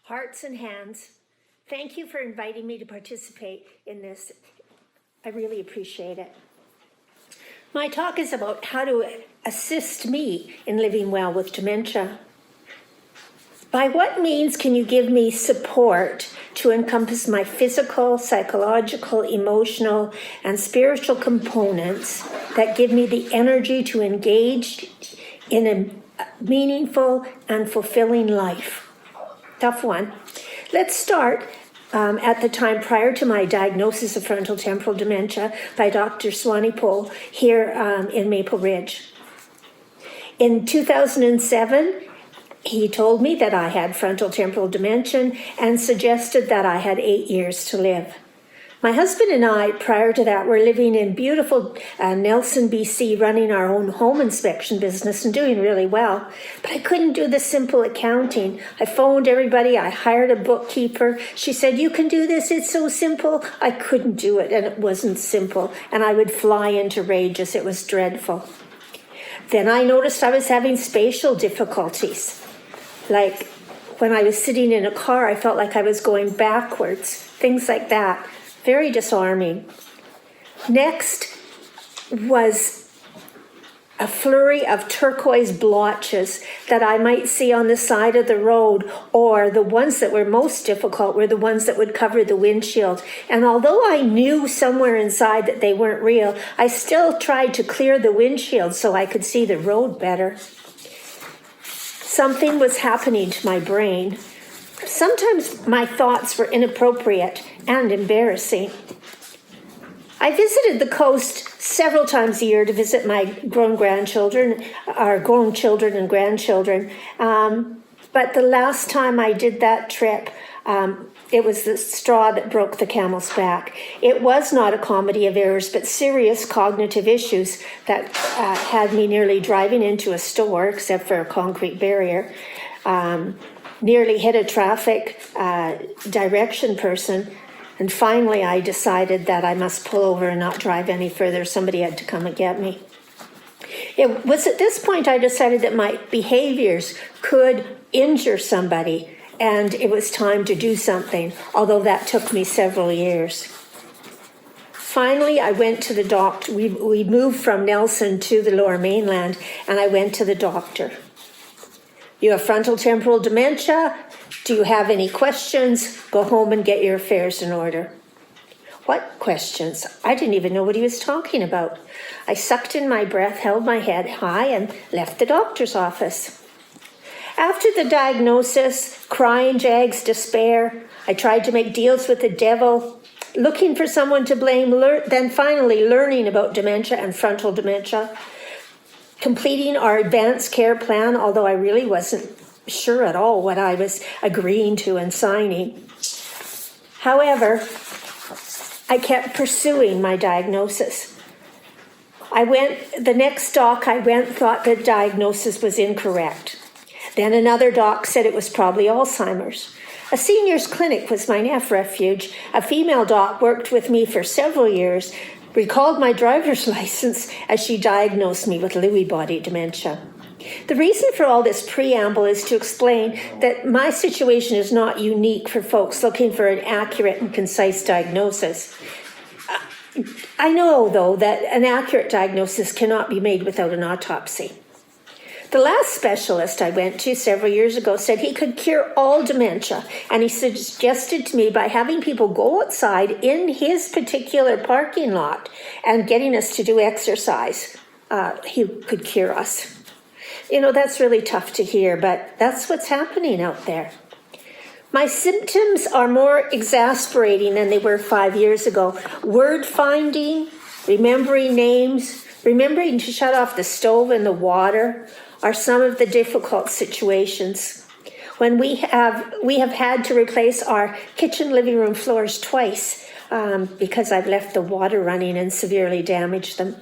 hearts and hands. Thank you for inviting me to participate in this. I really appreciate it. My talk is about how to assist me in living well with dementia. By what means can you give me support to encompass my physical, psychological, emotional, and spiritual components that give me the energy to engage in a meaningful and fulfilling life? Tough one. Let's start at the time prior to my diagnosis of frontotemporal dementia by Dr. Swanepoel here in Maple Ridge. In 2007, he told me that I had frontotemporal dementia and suggested that I had 8 years to live. My husband and I, prior to that, were living in beautiful Nelson, BC, running our own home inspection business and doing really well. But I couldn't do the simple accounting. I phoned everybody. I hired a bookkeeper. She said, "You can do this. It's so simple." I couldn't do it, and it wasn't simple. And I would fly into rages. It was dreadful. Then I noticed I was having spatial difficulties. Like when I was sitting in a car, I felt like I was going backwards. Things like that. Very disarming. Next was a flurry of turquoise blotches that I might see on the side of the road, or the ones that were most difficult were the ones that would cover the windshield. And although I knew somewhere inside that they weren't real, I still tried to clear the windshield so I could see the road better. Something was happening to my brain. Sometimes my thoughts were inappropriate and embarrassing. I visited the coast several times a year to visit my grown children and grandchildren. But the last time I did that trip, it was the straw that broke the camel's back. It was not a comedy of errors, but serious cognitive issues that had me nearly driving into a store, except for a concrete barrier. Nearly hit a traffic direction person. And finally, I decided that I must pull over and not drive any further. Somebody had to come and get me. It was at this point I decided that my behaviors could injure somebody, and it was time to do something, although that took me several years. Finally, I went to the doctor. We moved from Nelson to the Lower Mainland, and I went to the doctor. "You have frontotemporal dementia. Do you have any questions? Go home and get your affairs in order." What questions? I didn't even know what he was talking about. I sucked in my breath, held my head high, and left the doctor's office. After the diagnosis, crying jags despair, I tried to make deals with the devil, looking for someone to blame, then finally learning about dementia and frontal dementia, completing our advanced care plan, although I really wasn't sure at all what I was agreeing to and signing. However, I kept pursuing my diagnosis. The next doc I went thought the diagnosis was incorrect. Then another doc said it was probably Alzheimer's. A seniors clinic was my refuge. A female doc worked with me for several years, recalled my driver's license as she diagnosed me with Lewy body dementia. The reason for all this preamble is to explain that my situation is not unique for folks looking for an accurate and concise diagnosis. I know, though, that an accurate diagnosis cannot be made without an autopsy. The last specialist I went to several years ago said he could cure all dementia, and he suggested to me by having people go outside in his particular parking lot and getting us to do exercise, he could cure us. You know, that's really tough to hear, but that's what's happening out there. My symptoms are more exasperating than they were 5 years ago. Word finding, remembering names, remembering to shut off the stove and the water are some of the difficult situations. When we have had to replace our kitchen living room floors twice because I've left the water running and severely damaged them.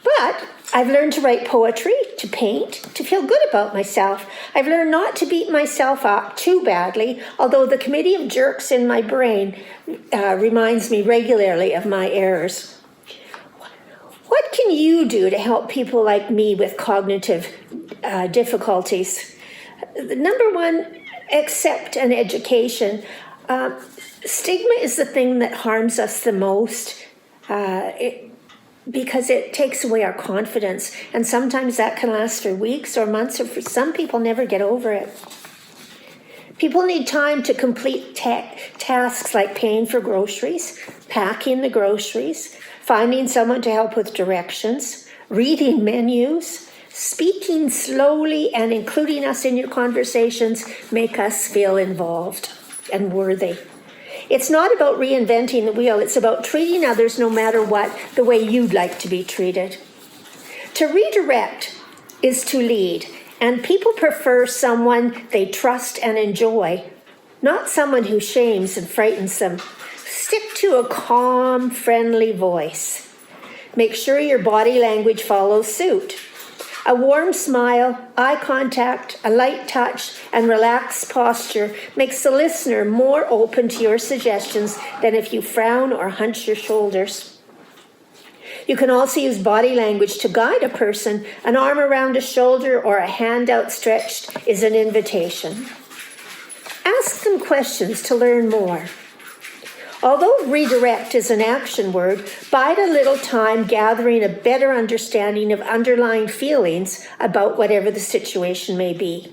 But I've learned to write poetry, to paint, to feel good about myself. I've learned not to beat myself up too badly, although the committee of jerks in my brain reminds me regularly of my errors. What can you do to help people like me with cognitive difficulties? Number one, accept an education. Stigma is the thing that harms us the most because it takes away our confidence. And sometimes that can last for weeks or months, or for some people never get over it. People need time to complete tasks like paying for groceries, packing the groceries, finding someone to help with directions, reading menus, speaking slowly, and including us in your conversations make us feel involved and worthy. It's not about reinventing the wheel. It's about treating others, no matter what, the way you'd like to be treated. To redirect is to lead, and people prefer someone they trust and enjoy, not someone who shames and frightens them. Stick to a calm, friendly voice. Make sure your body language follows suit. A warm smile, eye contact, a light touch, and relaxed posture makes the listener more open to your suggestions than if you frown or hunch your shoulders. You can also use body language to guide a person. An arm around a shoulder or a hand outstretched is an invitation. Ask them questions to learn more. Although redirect is an action word, bide a little time gathering a better understanding of underlying feelings about whatever the situation may be.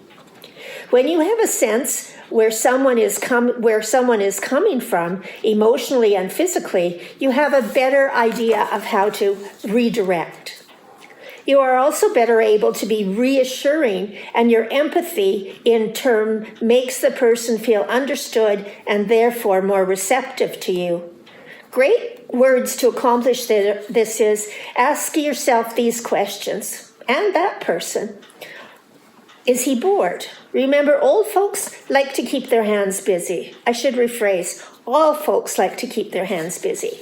When you have a sense where someone is coming from, emotionally and physically, you have a better idea of how to redirect. You are also better able to be reassuring, and your empathy in turn makes the person feel understood and therefore more receptive to you. Great words to accomplish this is ask yourself these questions, and that person. Is he bored? Remember, old folks like to keep their hands busy. I should rephrase, all folks like to keep their hands busy.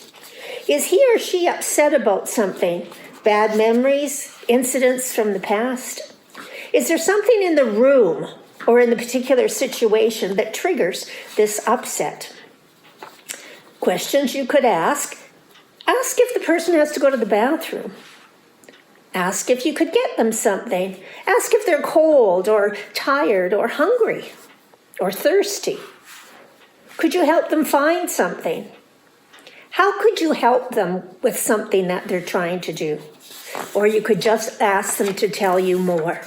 Is he or she upset about something? Bad memories, incidents from the past? Is there something in the room or in the particular situation that triggers this upset? Questions you could ask. Ask if the person has to go to the bathroom. Ask if you could get them something. Ask if they're cold or tired or hungry or thirsty. Could you help them find something? How could you help them with something that they're trying to do? Or you could just ask them to tell you more.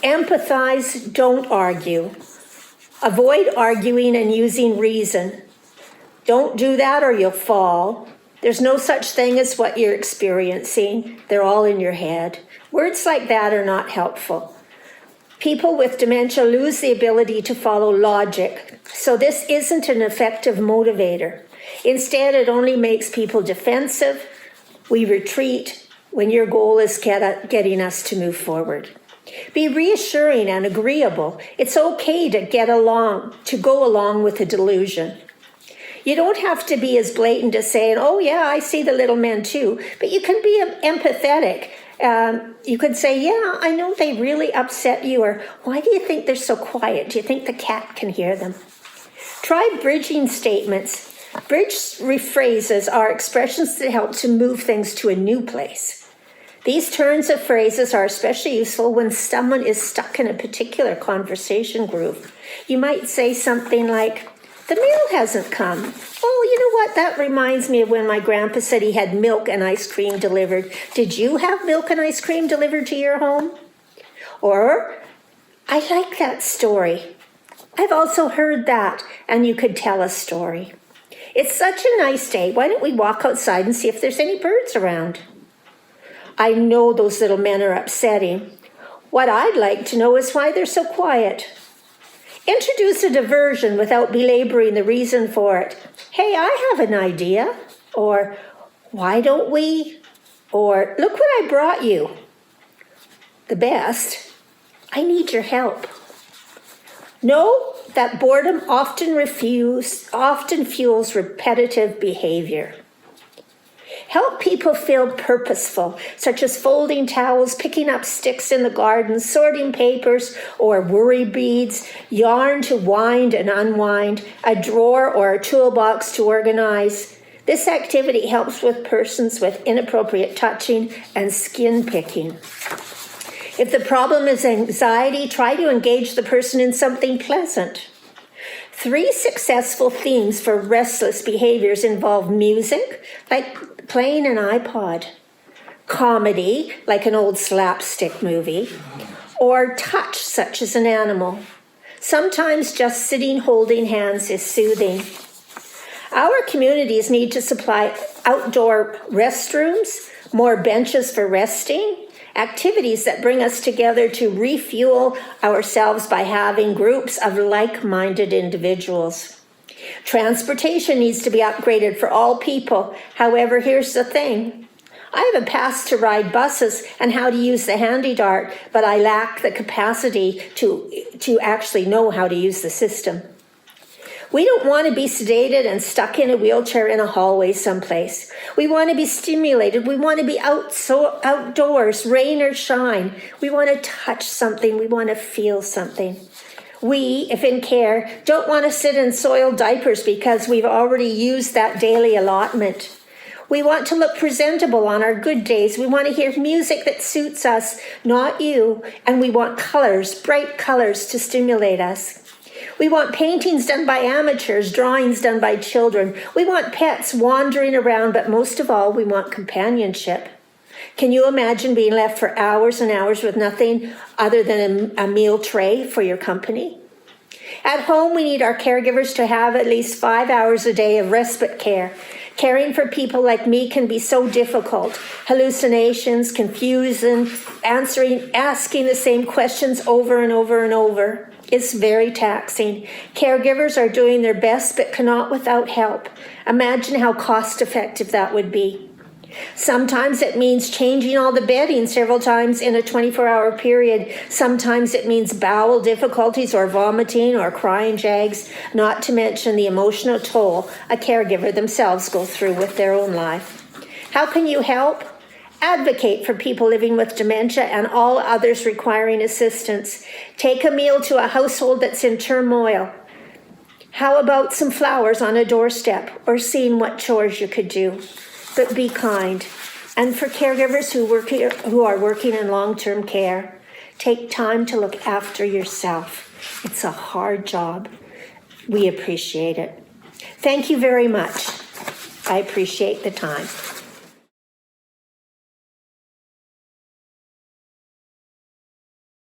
Empathize, don't argue. Avoid arguing and using reason. Don't do that or you'll fall. There's no such thing as what you're experiencing. They're all in your head. Words like that are not helpful. People with dementia lose the ability to follow logic, so this isn't an effective motivator. Instead, it only makes people defensive. We retreat when your goal is getting us to move forward. Be reassuring and agreeable. It's okay to go along with a delusion. You don't have to be as blatant as saying, oh yeah, I see the little men too, but you can be empathetic. You could say, yeah, I know they really upset you, or why do you think they're so quiet? Do you think the cat can hear them? Try bridging statements. Bridge phrases are expressions that help to move things to a new place. These turns of phrases are especially useful when someone is stuck in a particular conversation groove. You might say something like, the meal hasn't come. Oh, you know what? That reminds me of when my grandpa said he had milk and ice cream delivered. Did you have milk and ice cream delivered to your home? Or, I like that story. I've also heard that, and you could tell a story. It's such a nice day. Why don't we walk outside and see if there's any birds around? I know those little men are upsetting. What I'd like to know is why they're so quiet. Introduce a diversion without belaboring the reason for it. Hey, I have an idea. Or, why don't we? Or, look what I brought you. The best, I need your help. Know that boredom often fuels repetitive behavior. Help people feel purposeful, such as folding towels, picking up sticks in the garden, sorting papers or worry beads, yarn to wind and unwind, a drawer or a toolbox to organize. This activity helps with persons with inappropriate touching and skin picking. If the problem is anxiety, try to engage the person in something pleasant. 3 successful themes for restless behaviors involve music, like playing an iPod, comedy, like an old slapstick movie, or touch, such as an animal. Sometimes just sitting holding hands is soothing. Our communities need to supply outdoor restrooms, more benches for resting, activities that bring us together to refuel ourselves by having groups of like-minded individuals. Transportation needs to be upgraded for all people. However, here's the thing. I have a pass to ride buses and how to use the handy dart, but I lack the capacity to actually know how to use the system. We don't want to be sedated and stuck in a wheelchair in a hallway someplace. We want to be stimulated. We want to be outdoors, rain or shine. We want to touch something. We want to feel something. We, if in care, don't want to sit in soiled diapers because we've already used that daily allotment. We want to look presentable on our good days. We want to hear music that suits us, not you. And we want colors, bright colors, to stimulate us. We want paintings done by amateurs, drawings done by children. We want pets wandering around, but most of all, we want companionship. Can you imagine being left for hours and hours with nothing other than a meal tray for your company? At home, we need our caregivers to have at least 5 hours a day of respite care. Caring for people like me can be so difficult. Hallucinations, confusion, asking the same questions over and over and over. It's very taxing. Caregivers are doing their best but cannot without help. Imagine how cost-effective that would be. Sometimes it means changing all the bedding several times in a 24-hour period. Sometimes it means bowel difficulties or vomiting or crying jags, not to mention the emotional toll a caregiver themselves go through with their own life. How can you help? Advocate for people living with dementia and all others requiring assistance. Take a meal to a household that's in turmoil. How about some flowers on a doorstep or seeing what chores you could do? But be kind. And for caregivers who are working in long-term care, take time to look after yourself. It's a hard job. We appreciate it. Thank you very much. I appreciate the time.